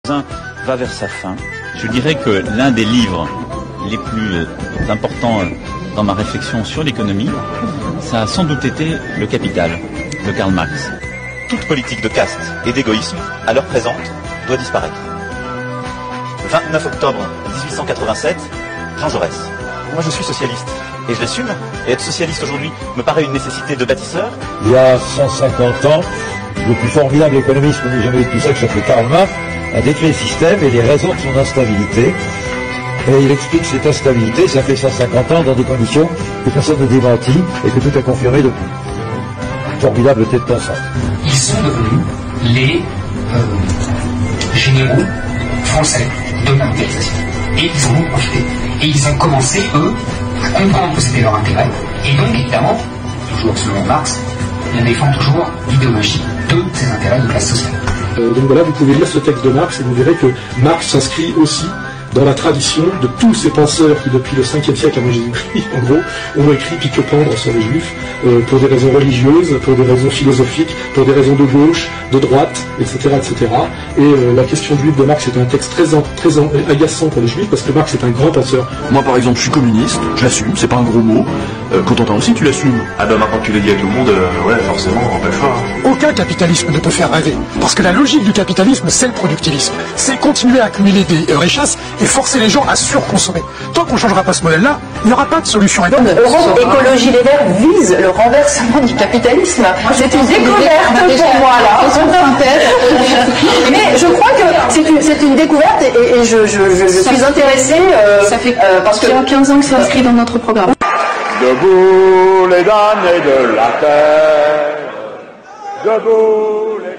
Va vers sa fin. Je dirais que l'un des livres les plus importants dans ma réflexion sur l'économie, ça a sans doute été Le Capital de Karl Marx. Toute politique de caste et d'égoïsme, à l'heure présente, doit disparaître. 29 octobre 1887, Jean Jaurès. Moi je suis socialiste, et je l'assume, et être socialiste aujourd'hui me paraît une nécessité de bâtisseur. Il y a 150 ans, le plus formidable économiste que nous jamais eu tout ça, qui s'appelait Karl Marx, a décrit le système et les raisons de son instabilité. Et il explique cette instabilité, ça fait 150 ans, dans des conditions que personne ne démentit et que tout a confirmé depuis. Formidable tête pensante. Ils sont devenus les généraux français de la mondialisation. Et ils en ont profité. Et ils ont commencé, eux, à comprendre que c'était leur intérêt. Et donc, évidemment, toujours selon Marx, ils défendent toujours l'idéologie de ces intérêts de classe sociale. Donc voilà, vous pouvez lire ce texte de Marx et vous verrez que Marx s'inscrit aussi dans la tradition de tous ces penseurs qui, depuis le 5e siècle avant Jésus-Christ, en gros, ont écrit pique-pendre sur les Juifs pour des raisons religieuses, pour des raisons philosophiques, pour des raisons de gauche, de droite, etc. etc. Et la question juive de Marx est un texte très agaçant pour les Juifs parce que Marx est un grand penseur. Moi, par exemple, je suis communiste, je l'assume, c'est pas un gros mot. Contentin aussi, tu l'assumes. Ah bah maintenant que tu l'as dit à tout le monde, ouais, forcément, on n'a pas le choix. Aucun capitalisme ne peut faire rêver, parce que la logique du capitalisme, c'est le productivisme. C'est continuer à accumuler des richesses et forcer les gens à surconsommer. Tant qu'on ne changera pas ce modèle-là, il n'y aura pas de solution. Europe Écologie Les Verts vise le renversement du capitalisme. C'est une découverte pour moi, là. Mais je crois que c'est une découverte et je suis intéressée parce que... Il y a 15 ans que c'est inscrit dans notre programme. Debout les damnés de la terre, debout les...